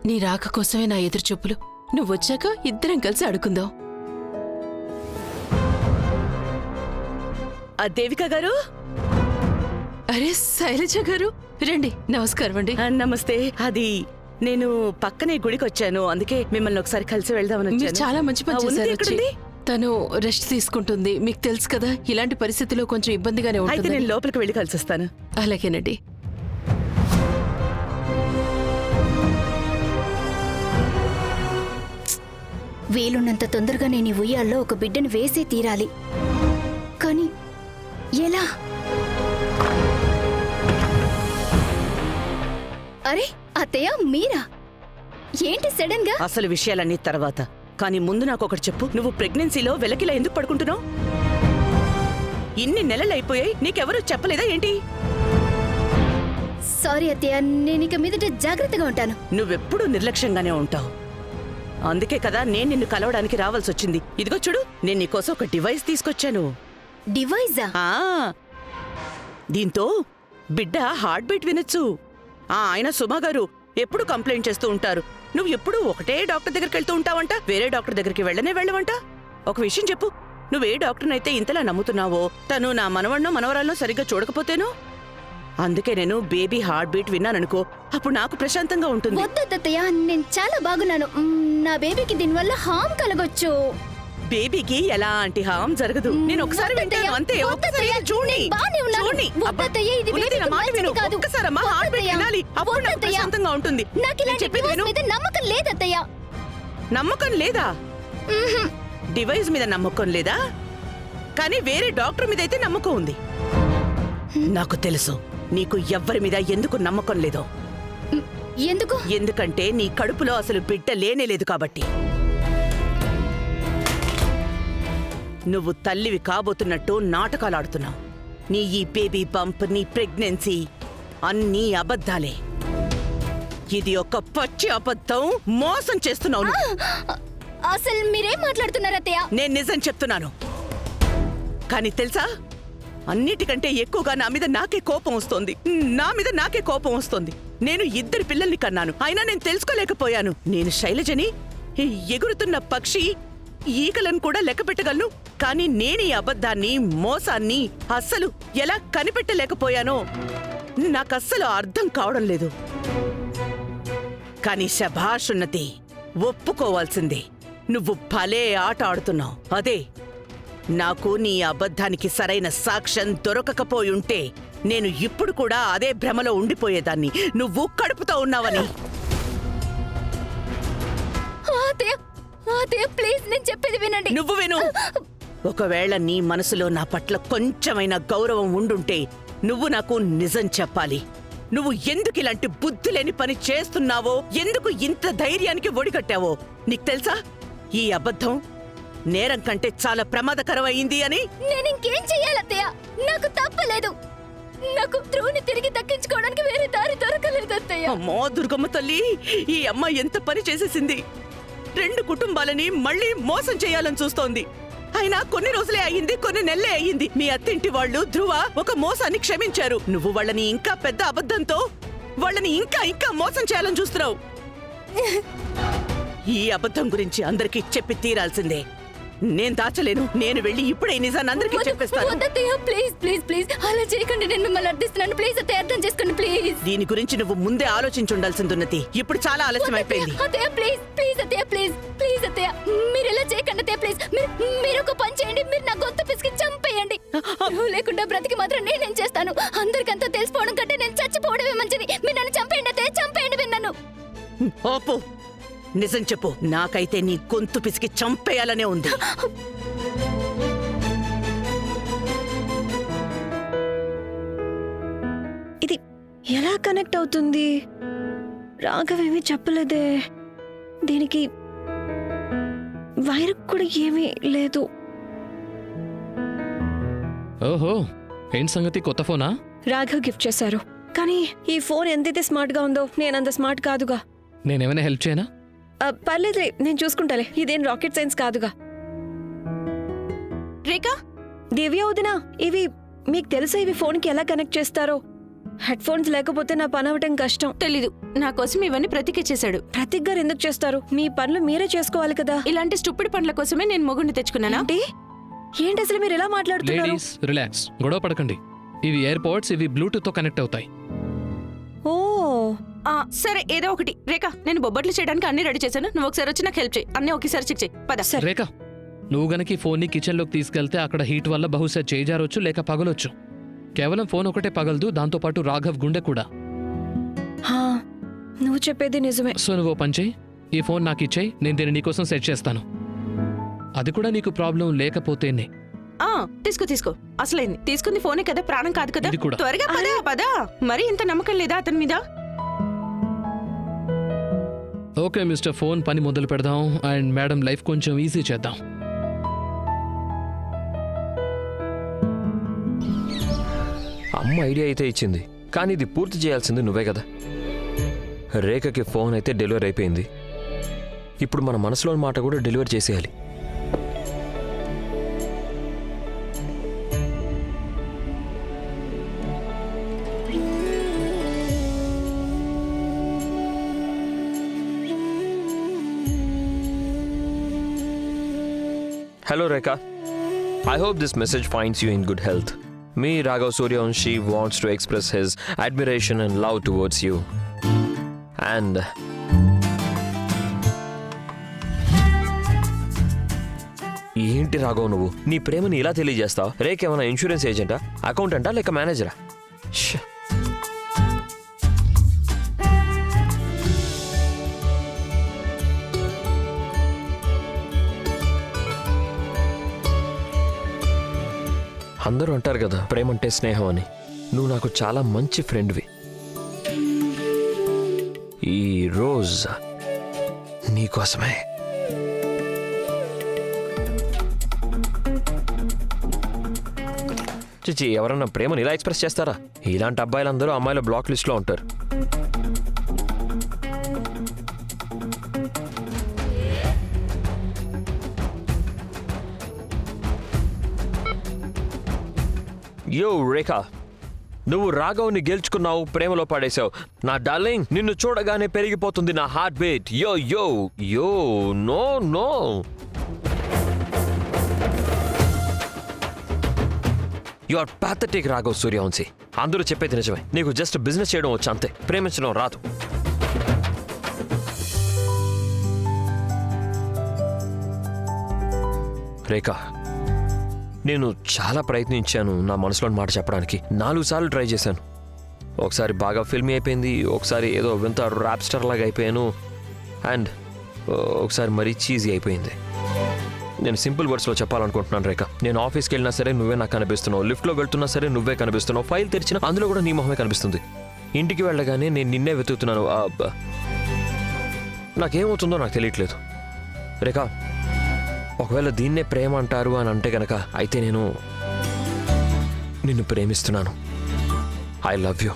నీ రాక కోసమే నా ఎదురుచూపులు. నువ్వొచ్చాక ఇద్దరం కలిసి ఆడుకుందాం. దేవిక గారు. అరే శైలజ గారు, రండి. నమస్కారం అండి. నమస్తే. అది నేను పక్కనే గుడికి వచ్చాను, అందుకే మిమ్మల్ని ఒకసారి కలిసి వెళ్దామని మీరు వచ్చాను. చాలా మంచి పని చేశారు వచ్చి. తను రెస్ట్ తీసుకుంటుంది, మీకు తెలుసు కదా. ఇలాంటి పరిస్థితిలో కొంచెం ఇబ్బందిగానే అయితే ఉంటుంది. నేను లోపలికి వెళ్ళి కలిసి వస్తాను. అలాగేనండి. వీలున్నంత తొందరగా నేను ఈ ఉయ్యాల్లో ఒక బిడ్డను వేసే తీరాలి. కానీ ఎలా? అరే అత్తయ్య, మీరా? ఏంటి సడన్ గా? అసలు విషయాలన్నీ తర్వాత, కానీ ముందు నాకు ఒకటి చెప్పు. నువ్వు ప్రెగ్నెన్సీలో వెలకిలా ఎందుకు పడుకుంటున్నావు? ఇన్ని నెలలు అయిపోయాయి, నీకెవరూ చెప్పలేదా ఏంటి? సారీ అత్తయ్య, నేను ఇక మీదట జాగ్రత్తగా ఉంటాను. నువ్వెప్పుడూ నిర్లక్ష్యంగానే ఉంటావు. అందుకే కదా నేను నిన్ను కలవడానికి రావాల్సి వచ్చింది. ఇదిగో చూడు, నేను నీకోసం ఒక డివైస్ తీసుకొచ్చాను. డివైజా? దీంతో బిడ్డ హార్ట్ బీట్ వినొచ్చు. ఆయన సుమా గారు ఎప్పుడు కంప్లైంట్ చేస్తూ ఉంటారు, నువ్వు ఎప్పుడు ఒకటే డాక్టర్ దగ్గరికి వెళ్తూ ఉంటావంట, వేరే డాక్టర్ దగ్గరికి వెళ్ళవంట. ఒక విషయం చెప్పు, నువ్వే డాక్టర్నైతే ఇంతలా నమ్ముతున్నావో తను నా మనవన్నో మనవరాల్లో సరిగ్గా చూడకపోతేనో? అందుకే నేను బేబీ హార్ట్ బీట్ విన్నాననుకో, అప్పుడు నాకు ప్రశాంతంగా ఉంటుంది. వద్దత్తయ్య, నేను చాలా బాగున్నాను. నా బేబీకి దీనివల్ల హామ్ కలగొచ్చు. బేబీకి ఎలాంటి హామ్ జరగదు. నేను ఒకసారి వింటాను అంతే. ఒక్కసారి చూడండి. ఒక్కసారమ్మా హార్ట్ బీట్ వినాలి, అప్పుడు నాకు ప్రశాంతంగా ఉంటుంది. నమ్మకం లేదత్తయ్య. నమ్మకం లేదా? డివైస్ మీద నమ్మకం లేదా? కానీ వేరే డాక్టర్ మీద అయితే నమ్మకం ఉంది. నాకు తెలుసు నీకు ఎవ్వరి మీద ఎందుకు నమ్మకం లేదో. ఎందుకు? ఎందుకంటే నీ కడుపులో అసలు బిడ్డ లేనేలేదు కాబట్టి. నువ్వు తల్లివి కాబోతున్నట్టు నాటకాలాడుతున్నావు. నీ ఈ బేబీ బంప్, నీ ప్రెగ్నెన్సీ అన్నీ అబద్ధాలే. ఇది ఒక పచ్చి అబద్ధం. మోసం చేస్తున్నావు. అసలు మీరేం మాట్లాడుతున్నారు అత్తయ్య? నేను నిజం చెప్తున్నాను. కానీ తెలుసా, అన్నిటికంటే ఎక్కువగా నా మీద నాకే కోపం వస్తోంది. నేను 2 పిల్లల్ని కన్నాను, అయినా నేను తెలుసుకోలేకపోయాను. నేను శైలజని, ఎగురుతున్న పక్షి, ఈకలను కూడా లెక్క పెట్టగలను. కానీ నేను ఈ అబద్ధాన్ని, మోసాన్ని అస్సలు ఎలా కనిపెట్టలేకపోయానో నాకస్సలు అర్థం కావడం లేదు. కానీ శభాష్ ఉన్నతి, ఒప్పుకోవాల్సిందే, నువ్వు భలే ఆట ఆడుతున్నావు. అదే నాకు నీ అబద్ధానికి సరైన సాక్ష్యం దొరకకపోయుంటే నేను ఇప్పుడు కూడా అదే భ్రమలో ఉండిపోయేదాన్ని, నువ్వు కడుపుతో ఉన్నావని. ప్లీజ్, నేను చెప్పేది వినండి. నువ్వు విను. ఒకవేళ నీ మనసులో నా పట్ల కొంచెమైనా గౌరవం ఉండుంటే నువ్వు నాకు నిజం చెప్పాలి. నువ్వు ఎందుకు ఇలాంటి బుద్ధి లేని పని చేస్తున్నావో, ఎందుకు ఇంత ధైర్యానికి ఒడిగట్టావో నీకు తెలుసా? ఈ అబద్ధం నేరం కంటే చాలా ప్రమాదకరమైంది అని. నేనింకేం చెయ్యాలత్తయ్య? నాకు తప్పలేదు. నాకు ధ్రువుని తిరిగి దక్కించుకోవడానికి వేరే దారి దొరకలేదు అత్తయ్య. అమ్మో దుర్గమ్మ తల్లి, ఈ అమ్మ ఎంత పని చేసేసింది. 2 కుటుంబాలని మళ్ళీ మోసం చేయాలని చూస్తోంది. అయినా కొన్ని రోజులే అయ్యింది, కొన్ని నెలలే అయ్యింది. మీ అత్తింటి వాళ్ళు ధ్రువ ఒక మోసాన్ని క్షమించారు. నువ్వు వాళ్ళని ఇంకా పెద్ద అబద్ధంతో వాళ్ళని ఇంకా మోసం చేయాలని చూస్తున్నావు. ఈ అబద్ధం గురించి అందరికీ చెప్పి తీరాల్సిందే. నేను దాచలేను. నేను వెళ్ళి ఇప్పుడే నిజాన్ని అందరికీ చెప్పేస్తాను. ప్లీజ్ అలా చేయకండి. నేను మిమ్మల్ని అర్థిస్తున్నాను. ప్లీజ్ అత్తయ్య, అర్థం చేసుకోండి ప్లీజ్. దీని గురించి నువ్వు ముందే ఆలోచించి ఉండాల్సింది ఉన్నతి. ఇప్పుడు చాలా ఆలస్యం అయిపోయింది. అత్తయ్య ప్లీజ్ అత్తయ్య, ప్లీజ్ అత్తయ్య, మీరు ఇలా చేయకండి అత్తయ్య. ప్లీజ్ మీరు ఒక పని చేయండి. మీరు నా గొంతు పిసికి చంపేయండి. లేకుండా బ్రతికి మాత్రం నేనేం చేస్తాను? అందరికంతా తెలిసిపోవడం కంటే నేను చచ్చిపోవడమే మంచిది. మీరు నన్ను చంపేయండి అత్తయ్య, చంపేయండి విన్నాను. ఓపో, నిజం చెప్పు. నాకైతే నీ గొంతు పిసికి చంపేయాలనే ఉంది. ఇది ఎలా కనెక్ట్ అవుతుంది? రాఘవేమీ చెప్పలేదే. దీనికి వైర్ కూడా ఏమీ లేదు. ఓహో, ఏంటి సంగతి? కొత్త ఫోనా? రాఘవ్ గిఫ్ట్ చేశారు. కానీ ఈ ఫోన్ ఎంతైతే స్మార్ట్ గా ఉందో నేనంత స్మార్ట్ కాదుగా. నేనేమైనా హెల్ప్ చేయనా? పర్లేదులే, నేను చూసుకుంటాలే. ఇదేం రాకెట్ సైన్స్ కాదుగా. రేఖా, దివ్య వదినా, ఇవి మీకు తెలుసా? ఇవి ఫోన్కి ఎలా కనెక్ట్ చేస్తారో? హెడ్ ఫోన్స్ లేకపోతే నా పని అవటం కష్టం. తెలీదు, నా కోసం ఇవన్నీ ప్రతికే చేశాడు. ప్రతీక్ గారు ఎందుకు చేస్తారు? మీ పనులు మీరే చేసుకోవాలి కదా. ఇలాంటి స్టూపిడ్ పనుల కోసమే నేను మొగుడిని తెచ్చుకున్నానా? ఏంటి అసలు మీరు ఎలా మాట్లాడుతున్నారు? లేడీస్ రిలాక్స్, గొడవ పడకండి. ఇవి ఎయిర్పోర్ట్స్, ఇవి బ్లూటూత్ తో కనెక్ట్ అవుతాయి. ఓ సరే, ఏదో ఒకటి. రేఖ, నేను బొబ్బట్లు చేయడానికి అన్ని రెడీ చేశాను. నువ్వు ఒకసారి వచ్చి నాకు హెల్ప్ చేయి. అన్నీ ఒకేసారి చెక్ చేయి. పద. రేఖ, నువ్వు గనక ఈ ఫోన్ని కిచెన్లోకి తీసుకెళ్తే అక్కడ హీట్ వల్ల బహుశా చేజారొచ్చు లేక పగలొచ్చు. కేవలం ఫోన్ ఒకటే పగలదు, దాంతోపాటు రాఘవ్ గుండె కూడా. హా, నువ్వు చెప్పేది నిజమే. సో నువ్వు పని చేయి, ఈ ఫోన్ నాకు ఇచ్చేయి, నేను దీన్ని నీకోసం సెట్ చేస్తాను. అది కూడా నీకు ప్రాబ్లం లేకపోతేనే. తీసుకో. అసలైంది తీసుకుంది ఫోనే కదా, ప్రాణం కాదు కదా. ఇది కూడా. త్వరగా పద. మరి ఇంత నమ్మకం లేదా అతని మీద? ఓకే మిస్టర్, ఫోన్ పని మొదలు పెడదాం అండ్ మేడం లైఫ్ కొంచెం ఈజీ చేద్దాం. అమ్మ ఐడియా అయితే ఇచ్చింది, కానీ ఇది పూర్తి చేయాల్సింది నువ్వే కదా. రేఖకి ఫోన్ అయితే డెలివరీ అయిపోయింది. ఇప్పుడు మన మనసులోని మాట కూడా డెలివరీ చేసేయాలి. Hello Rekha. I hope this message finds you in good health. Me, Raghav Suryavanshi, wants to express his admiration and love towards you. And ఏంటి రాఘవ్ నువ్వు నీ ప్రేమని ఇలా తెలియజేస్తావు? రేఖ ఏమైనా ఇన్సూరెన్స్ ఏజెంటా, అకౌంటెంటా లేక మేనేజరా? అందరూ అంటారు కదా ప్రేమ అంటే స్నేహం అని. నువ్వు నాకు చాలా మంచి ఫ్రెండ్వి. ఈ రోజు నీకోసమే. చిచి, ఎవరన్నా ప్రేమను ఇలా ఎక్స్ప్రెస్ చేస్తారా? ఇలాంటి అబ్బాయిలందరూ అమ్మాయిల బ్లాక్ లిస్ట్లో ఉంటారు. యో రేఖ, నువ్వు రాఘవ్ని గెలుచుకున్నావు, ప్రేమలో పడేశావు. నా డార్లింగ్, నిన్ను చూడగానే పెరిగిపోతుంది నా heart beat. Yo yo yo no no. You are pathetic Raghav Suryavanshi. అందరూ చెప్పేది నిజమే. నీకు జస్ట్ బిజినెస్ చేయడం వచ్చు అంతే, ప్రేమించడం రాదు. రేఖ, నేను చాలా ప్రయత్నించాను నా మనసులోని మాట చెప్పడానికి. 4 సార్లు ట్రై చేశాను. ఒకసారి బాగా ఫిల్మీ అయిపోయింది, ఒకసారి ఏదో వింత ర్యాప్ స్టార్ లాగా అయిపోయాను, అండ్ ఒకసారి మరీ చీజీ అయిపోయింది. నేను సింపుల్ వర్డ్స్లో చెప్పాలనుకుంటున్నాను రేఖ. నేను ఆఫీస్కి వెళ్ళినా సరే నువ్వే నాకు కనిపిస్తున్నావు, లిఫ్ట్లో వెళ్తున్నా సరే నువ్వే కనిపిస్తున్నావు, ఫైల్ తెరిచినా అందులో కూడా నీ మొహమే కనిపిస్తుంది. ఇంటికి వెళ్ళగానే నేను నిన్నే వెతుకుతున్నాను. నాకేమవుతుందో నాకు తెలియట్లేదు రేఖ. ఒకవేళ దీన్నే ప్రేమ అంటారు అని అంటే గనక, అయితే నేను నిన్ను ప్రేమిస్తున్నాను. I love you.